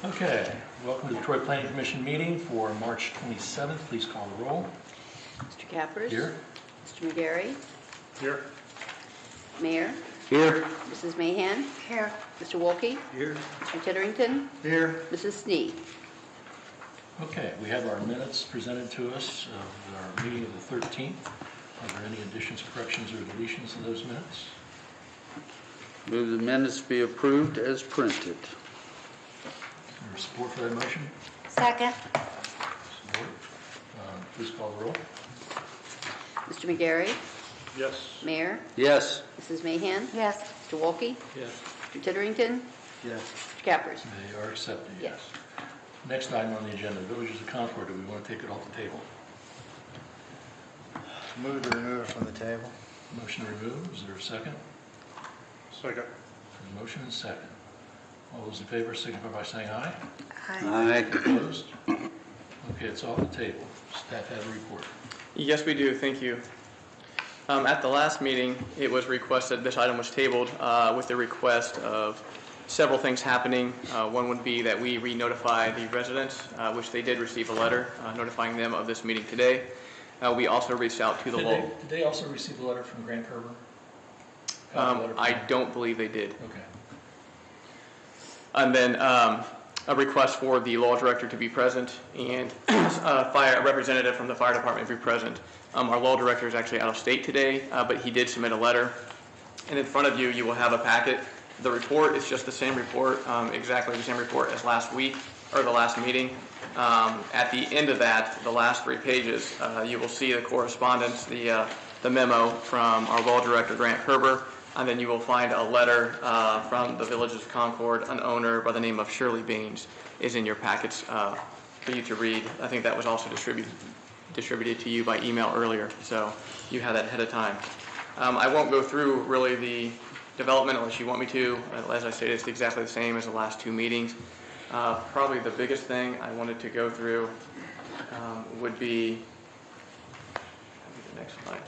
Okay, welcome to the Troy Planning Commission meeting for March 27th. Please call the roll. Mr. Cappers? Here. Mr. McGarry? Here. Mayor? Here. Mrs. Mahan? Here. Mr. Wolke? Here. Mr. Titterington? Here. Mrs. Sneed? Okay, we have our minutes presented to us of our meeting of the 13th. Are there any additions, corrections, or deletions to those minutes? Move the minutes be approved as printed. Is there support for that motion? Second. Support. Please call the roll. Mr. McGarry? Yes. Mayor? Yes. Mrs. Mahan? Yes. Mr. Wolke? Yes. Mr. Titterington? Yes. Mr. Cappers? They are accepted, Yes. Next item on the agenda, Villages of Concord. Do we want to take it off the table? Move to remove it from the table. Motion to remove. Is there a second? Second. There's a motion and second. All those in favor signify by saying aye. Aye. Opposed? Okay, it's off the table. Staff have a report. Yes, we do. Thank you. At the last meeting, it was requested, this item was tabled with the request of several things happening. One would be that we re-notify the residents, which they did receive a letter notifying them of this meeting today. We also reached out to the law. Did they also receive a letter from Grant Kerber? I don't believe they did. Okay. And then a request for the law director to be present and a representative from the fire department to be present. Our law director is actually out of state today, but he did submit a letter. And in front of you, you will have a packet. The report is just the same report, exactly the same report as last week, or the last meeting. At the end of that, the last 3 pages, you will see the correspondence, the memo from our law director, Grant Kerber, and then you will find a letter from the Villages of Concord. An owner by the name of Shirley Baines is in your packets for you to read. I think that was also distributed to you by email earlier, so you had that ahead of time. I won't go through really the development unless you want me to. As I stated, it's exactly the same as the last 2 meetings. Probably the biggest thing I wanted to go through would be the next slide.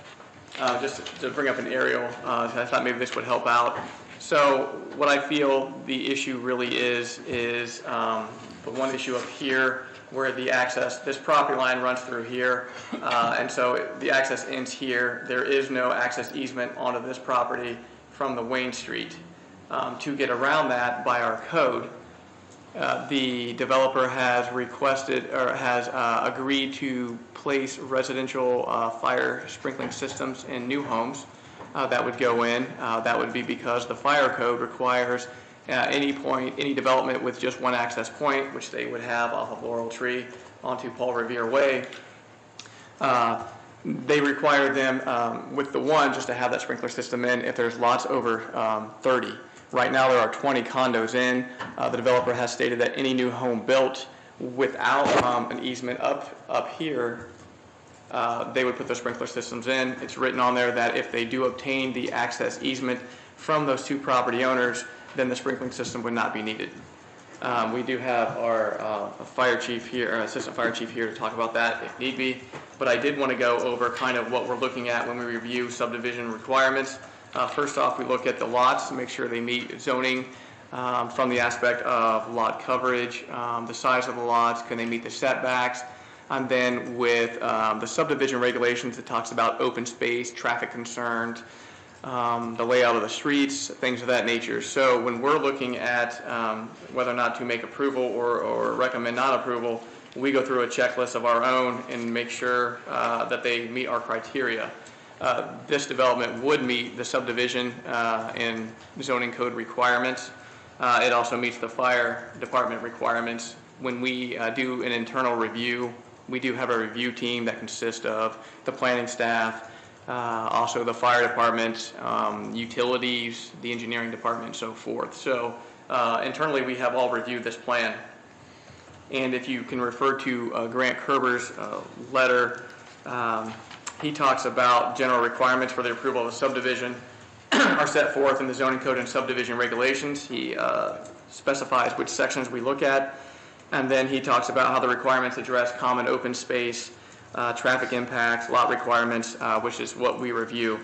Just to bring up an aerial, I thought maybe this would help out. So what I feel the issue really is the one issue up here where the access, this property line runs through here, and so the access ends here. There is no access easement onto this property from the Wayne Street. To get around that by our code, the developer has requested or has agreed to place residential fire sprinkling systems in new homes that would go in. That would be because the fire code requires any development with just one access point, which they would have off of Laurel Tree onto Paul Revere Way. They require them with the one just to have that sprinkler system in if there's lots over 30. Right now there are 20 condos in. The developer has stated that any new home built without an easement up here, they would put those sprinkler systems in. It's written on there that if they do obtain the access easement from those 2 property owners, then the sprinkling system would not be needed. We do have our fire chief here, our assistant fire chief here to talk about that if need be. But I did want to go over kind of what we're looking at when we review subdivision requirements. First off, we look at the lots to make sure they meet zoning from the aspect of lot coverage, the size of the lots, can they meet the setbacks, and then with the subdivision regulations, it talks about open space, traffic concerns, the layout of the streets, things of that nature. So when we're looking at whether or not to make approval or recommend non-approval, we go through a checklist of our own and make sure that they meet our criteria. This development would meet the subdivision and zoning code requirements. It also meets the fire department requirements. When we do an internal review, we do have a review team that consists of the planning staff, also the fire department, utilities, the engineering department, and so forth. So internally, we have all reviewed this plan. And if you can refer to Grant Kerber's letter, he talks about general requirements for the approval of a subdivision are set forth in the zoning code and subdivision regulations. He specifies which sections we look at. And then he talks about how the requirements address common open space, traffic impacts, lot requirements, which is what we review.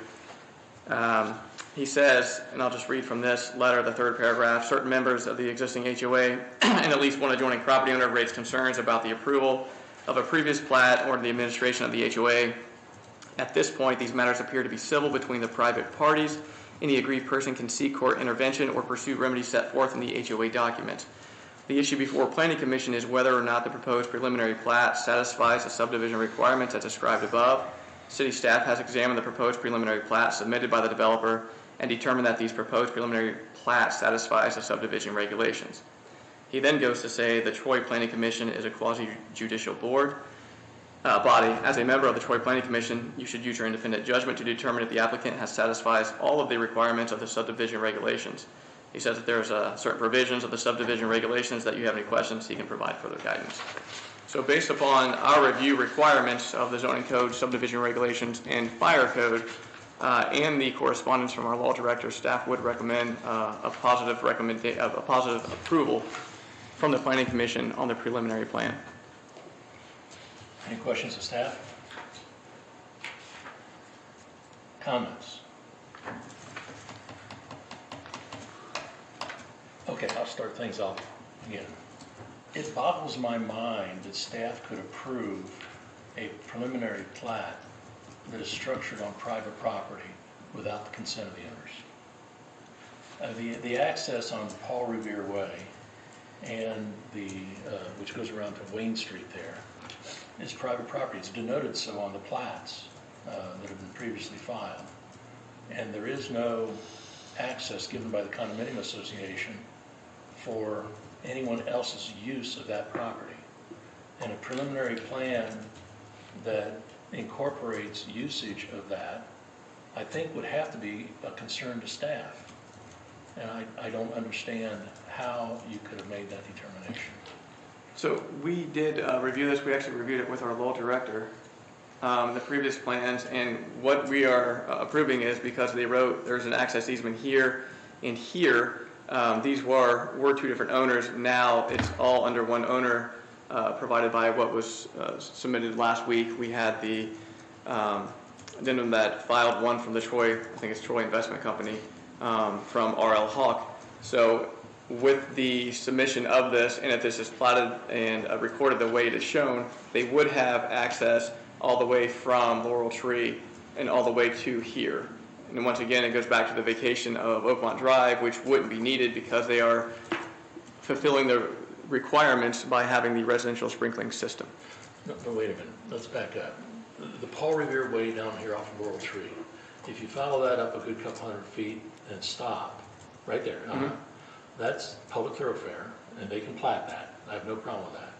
He says, and I'll just read from this letter, the third paragraph, certain members of the existing HOA and at least one adjoining property owner raised concerns about the approval of a previous plat or the administration of the HOA. At this point, these matters appear to be civil between the private parties. Any aggrieved person can seek court intervention or pursue remedies set forth in the HOA documents. The issue before Planning Commission is whether or not the proposed preliminary plat satisfies the subdivision requirements as described above. City staff has examined the proposed preliminary plat submitted by the developer and determined that these proposed preliminary plats satisfies the subdivision regulations. He then goes to say the Troy Planning Commission is a quasi-judicial body. As a member of the Troy Planning Commission, you should use your independent judgment to determine if the applicant has satisfies all of the requirements of the subdivision regulations. He says that there's certain provisions of the subdivision regulations that you have any questions, he can provide further guidance. So based upon our review requirements of the zoning code, subdivision regulations, and fire code, and the correspondence from our law director, staff would recommend a positive approval from the Planning Commission on the preliminary plan. Any questions of staff? Comments? Okay, I'll start things off again. It boggles my mind that staff could approve a preliminary plat that is structured on private property without the consent of the owners. The access on Paul Revere Way and which goes around to Wayne Street there is private property. It's denoted so on the plats that have been previously filed. And there is no access given by the condominium association for anyone else's use of that property. And a preliminary plan that incorporates usage of that, I think would have to be a concern to staff. And I don't understand how you could have made that determination. So we did review this. We actually reviewed it with our law director, the previous plans, and what we are approving is because they wrote there's an access easement here and here. These were two different owners. Now it's all under one owner, provided by what was submitted last week. We had the addendum that filed one from the Troy, I think it's Troy Investment Company, from R.L. Hawk. So with the submission of this, and if this is platted and recorded the way it is shown, they would have access all the way from Laurel Tree and all the way to here. And once again, it goes back to the vacation of Oakmont Drive, which wouldn't be needed because they are fulfilling the requirements by having the residential sprinkling system. No, wait a minute. Let's back up. The Paul Revere Way down here off of Laurel Tree, if you follow that up a good couple hundred feet and stop, right there, that's public thoroughfare, and they can plat that. I have no problem with that.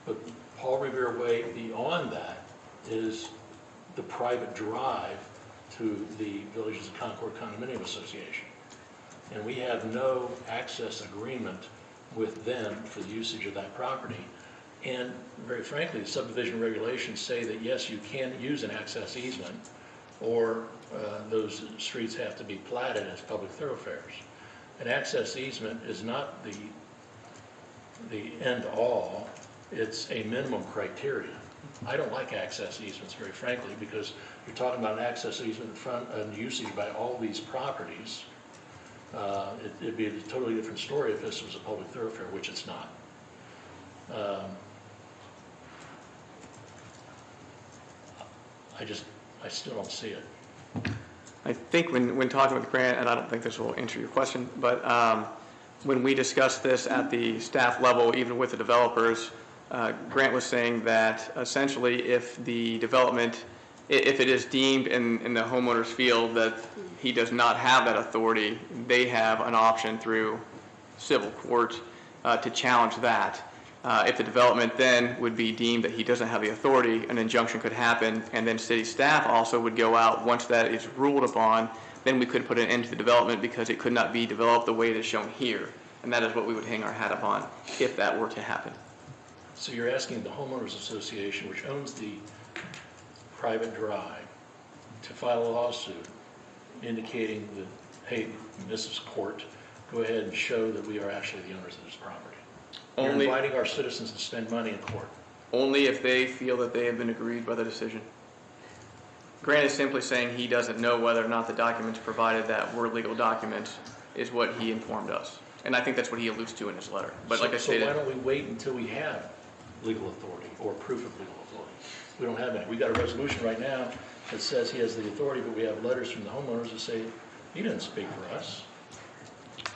But Paul Revere Way beyond that is the private drive to the Villages of Concord Condominium Association. And we have no access agreement with them for the usage of that property. And very frankly, the subdivision regulations say that yes, you can use an access easement, or those streets have to be platted as public thoroughfares. An access easement is not the end all, it's a minimum criteria. I don't like access easements, very frankly, because you're talking about an access easement in front and usage by all these properties. It'd be a totally different story if this was a public thoroughfare, which it's not. I still don't see it. I think when talking with Grant, and I don't think this will answer your question, but when we discussed this at the staff level, even with the developers, Grant was saying that essentially if the development, if it is deemed in the homeowner's field that he does not have that authority, they have an option through civil court to challenge that. If the development then would be deemed that he doesn't have the authority, an injunction could happen, and then city staff also would go out once that is ruled upon, then we could put an end to the development because it could not be developed the way it is shown here. And that is what we would hang our hat upon if that were to happen. So you're asking the homeowners association, which owns the private drive, to file a lawsuit indicating that, hey, Mrs. Court, go ahead and show that we are actually the owners of this property. You're inviting our citizens to spend money in court. Only if they feel that they have been aggrieved by the decision. Grant is simply saying he doesn't know whether or not the documents provided that were legal documents is what he informed us. And I think that's what he alludes to in his letter. But like I So why stated, don't we wait until we have legal authority or proof of legal authority? We don't have any. We got a resolution right now that says he has the authority, but we have letters from the homeowners that say, he didn't speak for us.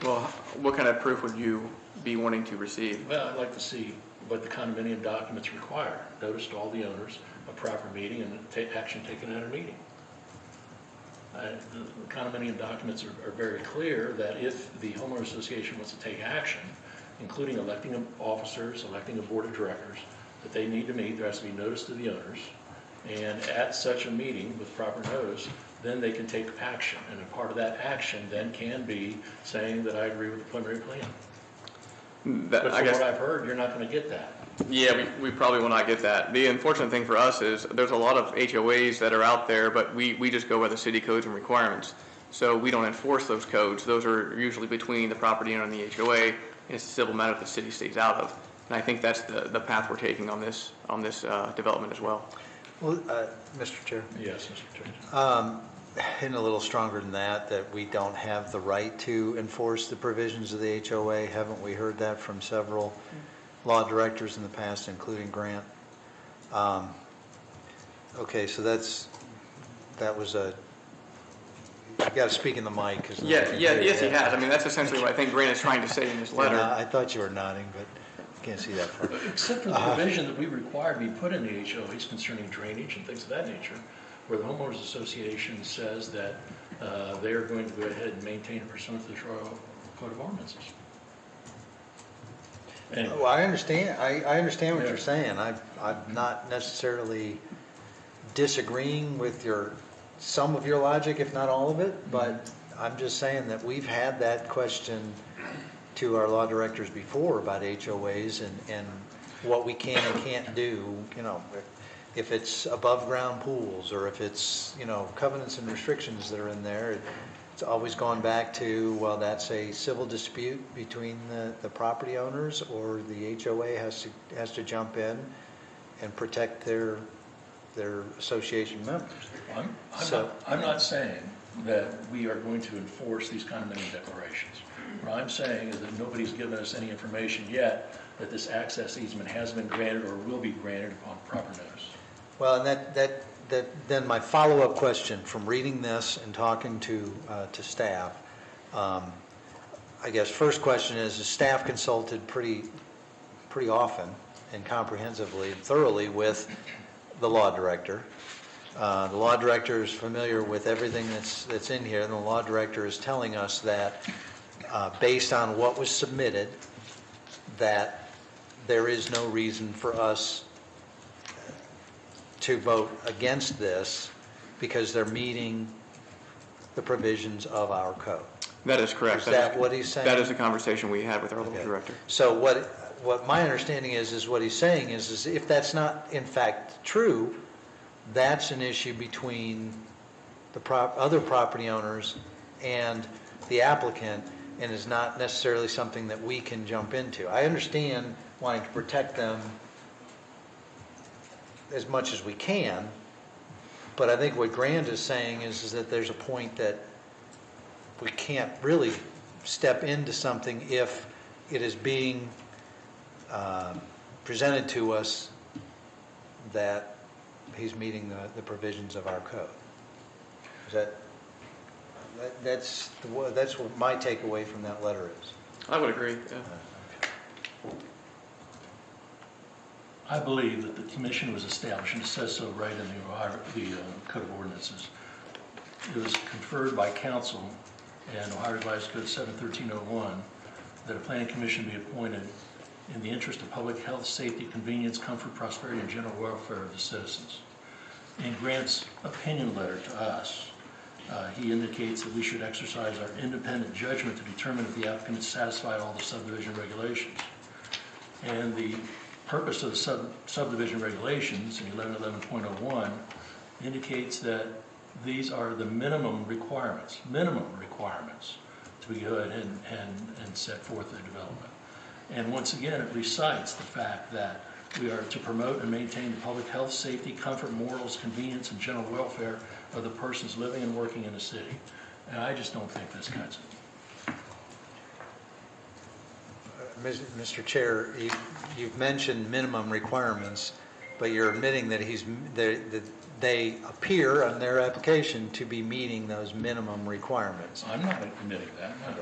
well, what kind of proof would you be wanting to receive? Well, I'd like to see what the condominium documents require. Notice to all the owners, a proper meeting, and action taken at a meeting. The condominium documents are very clear that if the homeowner association wants to take action, including electing officers, electing a board of directors, that they need to meet, there has to be notice to the owners, and at such a meeting with proper notice, then they can take action. And a part of that action then can be saying that I agree with the preliminary plan. But I from guess, what I've heard, you're not going to get that. yeah, we probably will not get that. The unfortunate thing for us is there's a lot of HOAs that are out there, but we just go by the city codes and requirements. So we don't enforce those codes. Those are usually between the property owner and the HOA, and it's a civil matter that the city stays out of. And I think that's the path we're taking on this development as well. Well, Mr. Chair, Yes, Mr. Chairman. and a little stronger than that we don't have the right to enforce the provisions of the HOA. Haven't we heard that from several law directors in the past, including Grant? Okay, so that was a, you got to speak in the mic. Yes, he has. I mean, that's essentially what I think Grant is trying to say in his letter. I thought you were nodding, but I can't see that far. Except for the provision that we require to be put in the HOAs concerning drainage and things of that nature, where the homeowners association says that they are going to go ahead and maintain pursuant to the Truro Code of Ordinances. And Well, I understand. I understand what you're saying. I'm not necessarily disagreeing with some of your logic, if not all of it, but I'm just saying that we've had that question to our law directors before about HOAs and what we can and can't do, if it's above ground pools or if it's, covenants and restrictions that are in there. It's always gone back to, well, that's a civil dispute between the property owners, or the HOA has to jump in and protect their association members. I'm not saying that we are going to enforce these condominium declarations. What I'm saying is that nobody's given us any information yet that this access easement has been granted or will be granted upon proper notice. Well, and then my follow-up question from reading this and talking to staff, I guess first question is staff consulted pretty often and comprehensively and thoroughly with the law director. The law director is familiar with everything that's in here, and the law director is telling us that based on what was submitted, that there is no reason for us to vote against this because they're meeting the provisions of our code. That is correct. Is that what he's saying? That is the conversation we had with our Okay. local director. So what my understanding is what he's saying is if that's not in fact true, that's an issue between the other property owners and the applicant, and is not necessarily something that we can jump into. I understand wanting to protect them as much as we can, but I think what Grant is saying is that there's a point that we can't really step into something if it is being presented to us that he's meeting the provisions of our code. Is that's what my takeaway from that letter is. I would agree. Yeah. I believe that the commission was established, and it says so right in the Code of Ordinances. It was conferred by council and Ohio Revised Code 71301 that a planning commission be appointed in the interest of public health, safety, convenience, comfort, prosperity, and general welfare of the citizens. In Grant's opinion letter to us, he indicates that we should exercise our independent judgment to determine if the applicant has satisfied all the subdivision regulations. And the purpose of the subdivision regulations in 1111.01 indicates that these are the minimum requirements to go ahead and set forth the development. And once again, it recites the fact that We are to promote and maintain the public health, safety, comfort, morals, convenience, and general welfare of the persons living and working in the city. And I just don't think this cuts it. Mr. Chair, you've mentioned minimum requirements, but you're admitting that that they appear on their application to be meeting those minimum requirements. I'm not admitting that, no.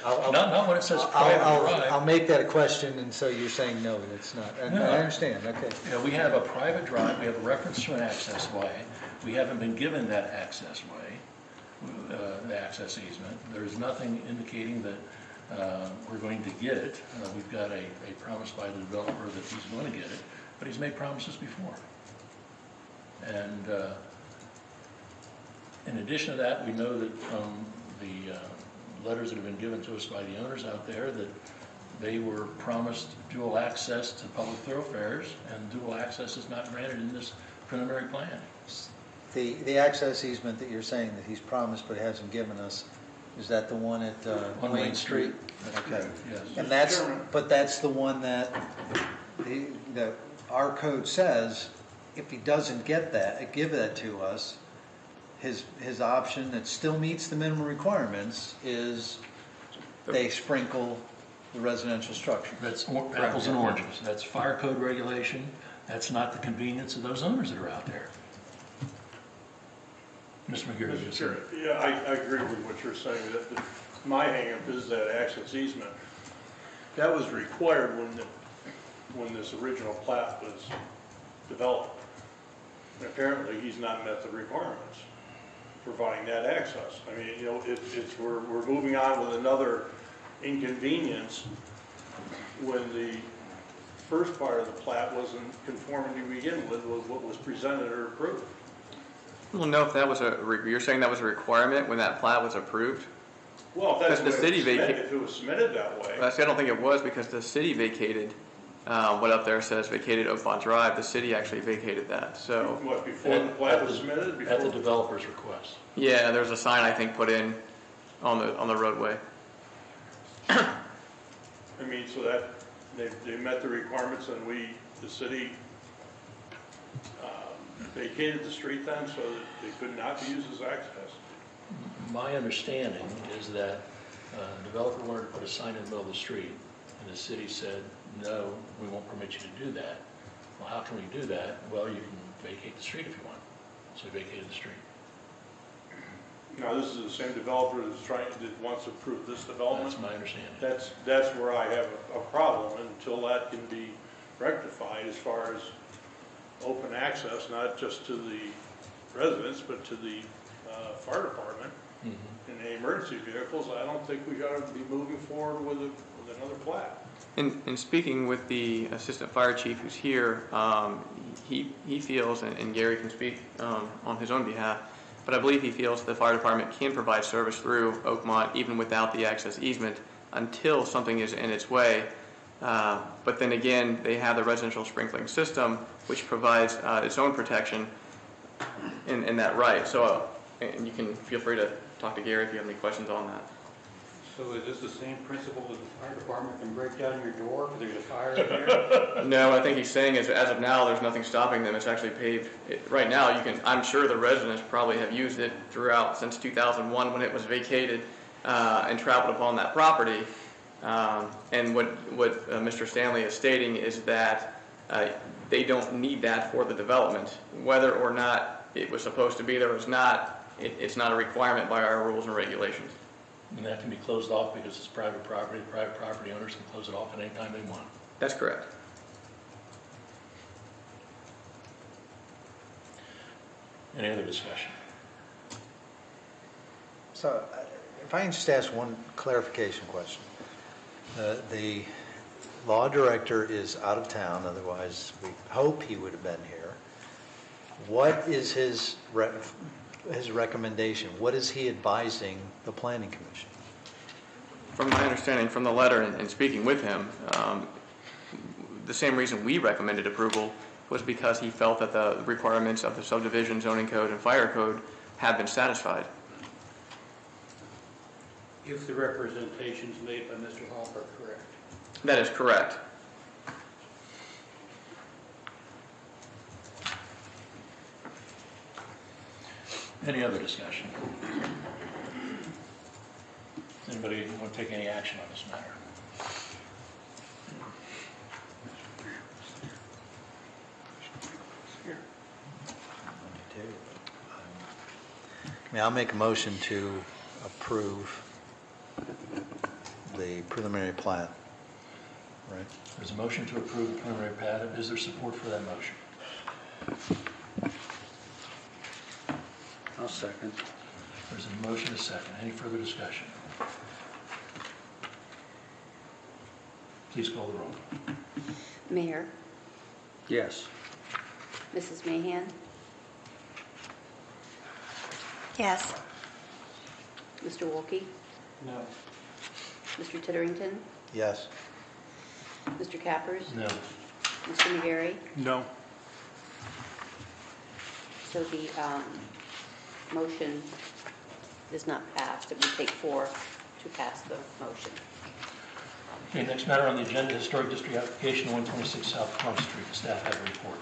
I'll- Not when it says private I'll drive. make that a question, and so you're saying no, it's not. And No. I understand, okay. You know, we have a private drive, we have a reference to an access way. We haven't been given that access way, the access easement. There's nothing indicating that we're going to get it. We've got a promise by the developer that he's going to get it, but he's made promises before. And in addition to that, we know that from the letters that have been given to us by the owners out there that they were promised dual access to public thoroughfares, and dual access is not granted in this preliminary plan. The access easement that you're saying that he's promised but hasn't given us, is that the one at On Wayne Street? That's Okay. correct, yes. And that's the one that our code says, if he doesn't give that to us, his option that still meets the minimum requirements is they sprinkle the residential structure. That's apples and oranges. That's fire code regulation. That's not the convenience of those owners that are out there. Mr. McGarry. Mr. Chair, yeah, I agree with what you're saying. My hang-up is that access easement. That was required when this original plat was developed. And apparently, he's not met the requirements providing that access. I mean, you know, we're moving on with another inconvenience when the first part of the plat wasn't conforming to begin with what was presented or approved. We'll know if that was you're saying that was a requirement when that plat was approved? Well, if that's But the what it city was submitted, vaca- if it was submitted that way. I don't think it was because the city vacated, what up there says vacated Oakmont Drive, the city actually vacated that, so. What, before the plat was submitted? At the Before? developer's request. Yeah, there's a sign I think put in on the roadway. I mean, so that, they met the requirements and the city vacated the street then so that they could not be used as access. My understanding is that the developer wanted to put a sign in the middle of the street, and the city said, no, we won't permit you to do that. Well, how can we do that? Well, you can vacate the street if you want. So we vacated the street. Now, this is the same developer that wants to approve this development. That's my understanding. That's where I have a problem until that can be rectified as far as open access, not just to the residents, but to the fire department and the emergency vehicles. I don't think we got to be moving forward with another plat. In speaking with the assistant fire chief who's here, he feels, and Gary can speak on his own behalf, but I believe he feels the fire department can provide service through Oakmont even without the access easement until something is in its way. But then again, they have the residential sprinkling system, which provides its own protection in that right. So, and you can feel free to talk to Gary if you have any questions on that. So is this the same principle that the fire department can break down your door if there's a fire in there? No, I think he's saying is as of now, there's nothing stopping them. It's actually paved. Right now, I'm sure the residents probably have used it throughout since 2001 when it was vacated and traveled upon that property. And what Mr. Stanley is stating is that they don't need that for the development. Whether or not it was supposed to be there or not, it's not a requirement by our rules and regulations. And that can be closed off because it's private property. Private property owners can close it off at any time they want. That's correct. Any other discussion? So if I can just ask one clarification question. The law director is out of town, otherwise we hope he would have been here. What is his recommendation? What is he advising the planning commission? From my understanding from the letter and speaking with him, the same reason we recommended approval was because he felt that the requirements of the subdivision zoning code and fire code have been satisfied. If the representations made by Mr. Hopper correct. That is correct. Any other discussion? Does anybody want to take any action on this matter? I mean, I'll make a motion to approve the preliminary plat, right? There's a motion to approve the preliminary plat. Is there support for that motion? I'll second. There's a motion, a second. Any further discussion? Please call the roll. Mayor, Yes. Mrs. Mahan, Yes. Mr. Wolke, No. Mr. Titterington, Yes. Mr. Cappers, No. Mr. McGarry. No. So the motion is not passed. It would take 4 to pass the motion. Okay, next matter on the agenda, Historic District Application 126 South Plum Street. The staff have a report.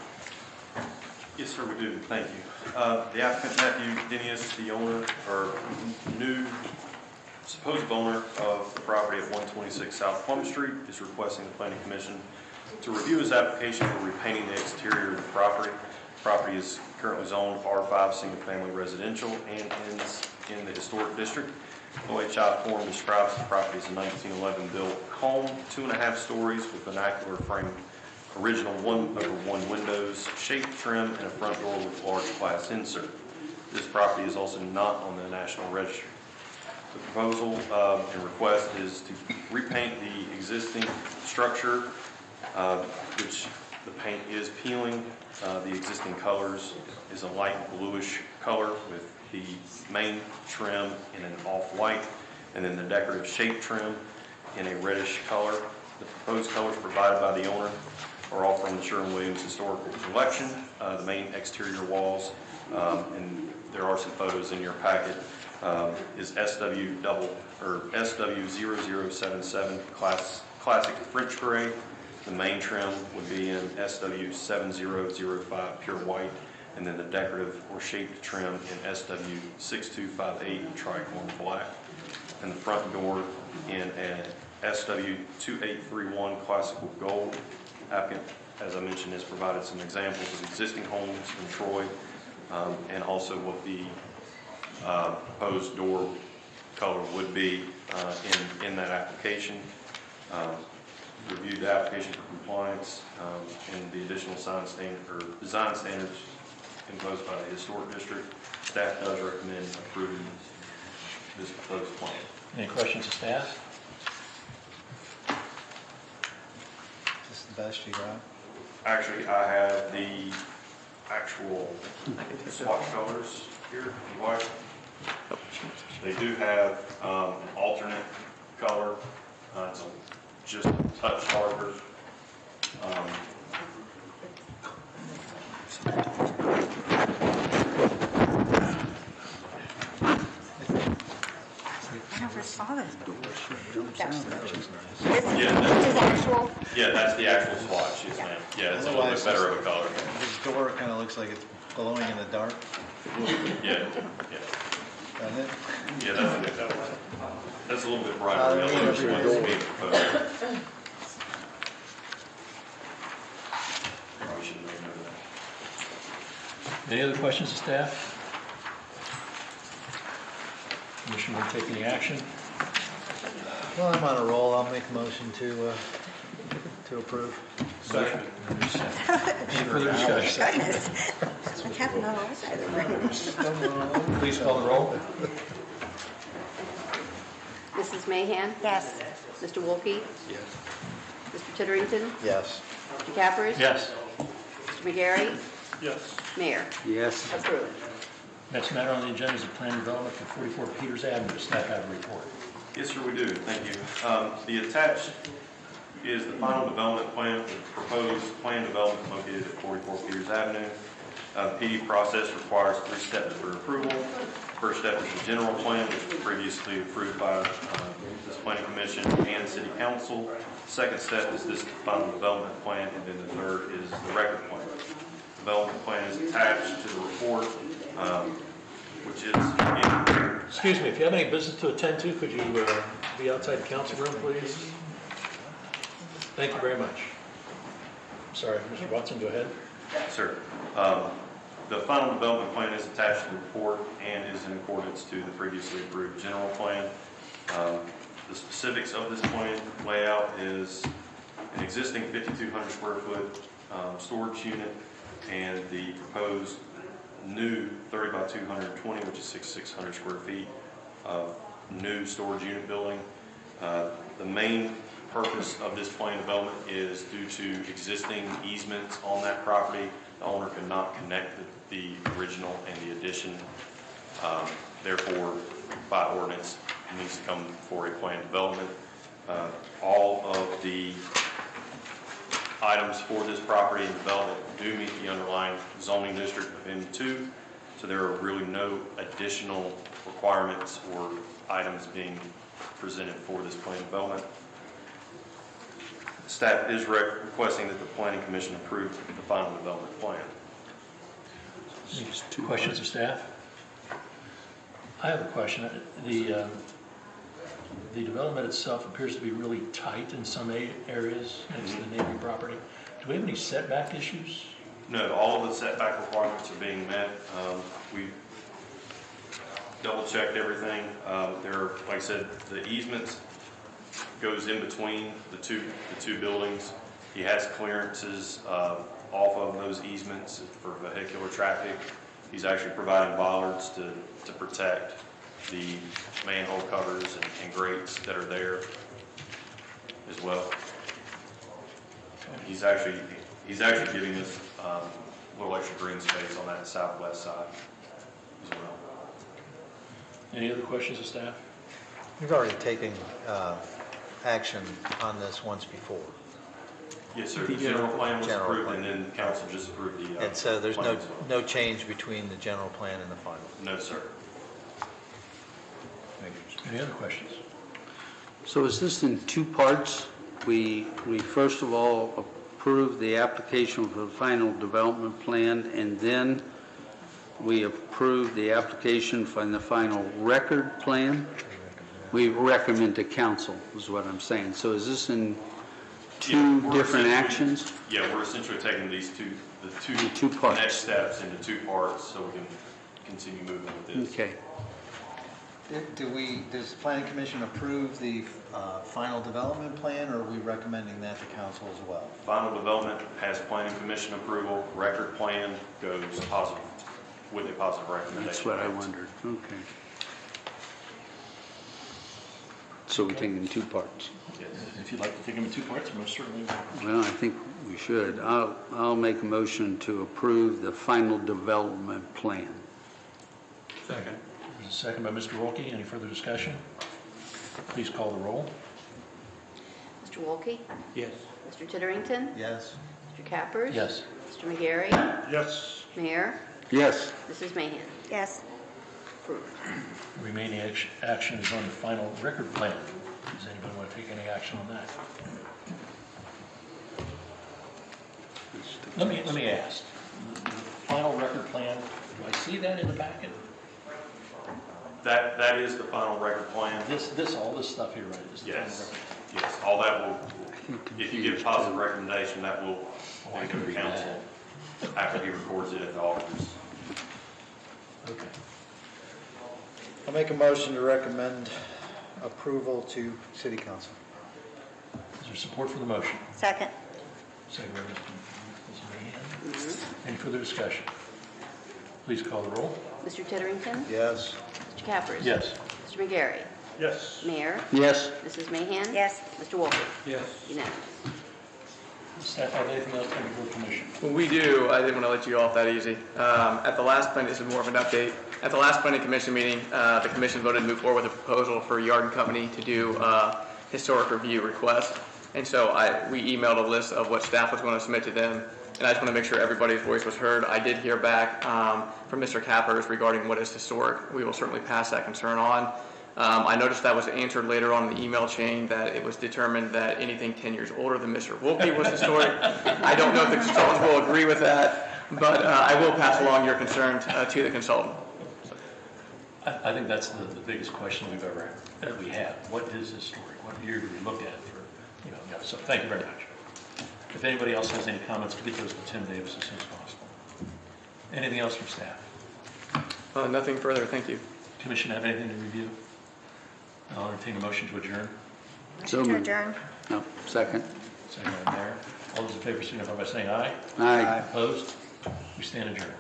Yes, sir, we do. Thank you. The applicant, Matthew Denius, the owner, or new supposed owner of the property at 126 South Plum Street, is requesting the Planning Commission to review his application for repainting the exterior of the property. The property is currently zoned R5 single-family residential and ends in the Historic District. OHI form describes the property as a 1911 built home, 2.5 stories with vernacular frame, original 1/1 windows, shaped trim, and a front door with large glass insert. This property is also not on the National Register. The proposal and request is to repaint the existing structure, which the paint is peeling. The existing colors is a light bluish color with the main trim in an off-white, and then the decorative shape trim in a reddish color. The proposed colors provided by the owner are all from the Sherwin-Williams Historical Collection. The main exterior walls, and there are some photos in your packet, is SW0077 classic French gray. The main trim would be in SW7005 pure white, and then the decorative or shaped trim in SW6258 tricorn black, and the front door in an SW2831 classical gold. Applicant, as I mentioned, has provided some examples of existing homes in Troy, and also what the proposed door color would be in that application. Reviewed the application for compliance and the additional sign standard or design standards imposed by the Historic District. Staff does recommend approving this proposed plan. Any questions of staff? Is this the best you got? Actually, I have the actual swatch colors here in white. They do have an alternate color. It's just a touch darker. I never saw this. That's Yeah, This is actual. yeah, that's the actual swatch. Yes, ma'am. Yeah, it's a little bit better of a color. This door kind of looks like it's glowing in the dark, Yeah, doesn't it? yeah, that's a little bit brighter yellow than what's being proposed. Probably shouldn't have known that. Any other questions of staff? Commission will take any action? Well, I'm on a roll. I'll make a motion to approve. Second. Any further discussion? Goodness. What's happening on our side of the room? Please call the roll. Mrs. Mahan, Yes. Mr. Wolke, Yes. Mr. Titterington, Yes. Mr. Cappers. Yes. Mr. McGarry, Yes. Mayor. Yes. Approved. Next matter on the agenda is a plan development for 44 Peters Avenue. Staff have a report. Yes, sir, we do. Thank you. The attached is the final development plan for the proposed plan development located at 44 Peters Avenue. The PD process requires 3 steps for approval. First step is the general plan, which was previously approved by this planning commission and city council. Second step is this final development plan, and then the third is the record plan. Development plan is attached to the report. which is, again, Excuse me, if you have any business to attend to, could you be outside the council room, please? Thank you very much. Sorry, Mr. Watson, go ahead. sir. The final development plan is attached to the report and is in accordance to the previously approved general plan. The specifics of this plan layout is an existing 5,200 square foot storage unit and the proposed new 30 by 220, which is 6,600 square feet of new storage unit building. The main purpose of this plan development is due to existing easements on that property. The owner could not connect the original and the addition. Therefore, by ordinance, it needs to come for a plan development. All of the items for this property and development do meet the underlying zoning district of M2, so there are really no additional requirements or items being presented for this plan development. Staff is requesting that the Planning Commission approve the final development plan. Two questions of staff? I have a question. The development itself appears to be really tight in some areas next to the neighboring property. Do we have any setback issues? No, all of the setback requirements are being met. We double-checked everything. There are, like I said, the easements goes in between the two buildings. He has clearances off of those easements for vehicular traffic. He's actually providing bollards to protect the manhole covers and grates that are there as well. He's actually giving us a little extra green space on that southwest side as well. Any other questions of staff? We've already taken action on this once before. Yes, sir. The general plan was General approved, plan. and then council just approved the. And so there's plan as well. no change between the general plan and the final. No, sir. Any other questions? So is this in two parts? We first of all approve the application for the final development plan, and then we approve the application for the final record plan? We recommend to council, is what I'm saying. So is this in two we're different essentially- actions? Yeah, we're essentially taking the two parts. next steps into two parts so we can continue moving with this. Okay. Does the planning commission approve the final development plan, or are we recommending that to council as well? Final development has planning commission approval. Record plan goes positive, with a positive recommendation. That's what I wondered. Okay. So we're taking two parts. Yes. If you'd like to take them in two parts, most certainly. Well, I think we should. I'll make a motion to approve the final development plan. Second. There's a second by Mr. Wolke. Any further discussion? Please call the roll. Mr. Wolke? Yes. Mr. Titterington? Yes. Mr. Cappers? Yes. Mr. McGarry? Yes. Mayor? Yes. Mrs. Mahan? Yes. Approved. The remaining action is on the final record plan. Does anybody want to take any action on that? Let me ask. The final record plan, do I see that in the packet? That is the final record plan. All this stuff here, right? Is the final Yes. record. Yes, all that will, if you give a positive recommendation, that will Oh, I go can to read council after he records it at the office. Okay. I'll make a motion to recommend approval to city council. Is there support for the motion? Second. Second by Mrs. Mahan. Any further discussion? Please call the roll. Mr. Titterington? Yes. Mr. Cappers? Yes. Mr. McGarry? Yes. Mayor? Yes. Mrs. Mahan? Yes. Mr. Wolke? Yes. Unanimous. Staff have anything else from the commission? Well, we do. I didn't want to let you off that easy. At the last plan, this is more of an update. At the last planning commission meeting, the commission voted to move forward with a proposal for Yard and Company to do a historic review request. And so we emailed a list of what staff was going to submit to them. And I just want to make sure everybody's voice was heard. I did hear back from Mr. Cappers regarding what is historic. We will certainly pass that concern on. I noticed that was answered later on in the email chain, that it was determined that anything 10 years older than Mr. Wolke was historic. I don't know if the consultants will agree with that, but I will pass along your concern to the consultant. I think that's the biggest question that we have. What is historic? What year do we look at for, yeah, so thank you very much. If anybody else has any comments, please those to Tim Davis as soon as possible. Anything else from staff? Nothing further, thank you. Commission have anything to review? I'll entertain a motion to adjourn. So Motion to moved. adjourn. No, second. Second by Mayor. All those in favor signify by saying aye. Aye. Opposed? We stand adjourned.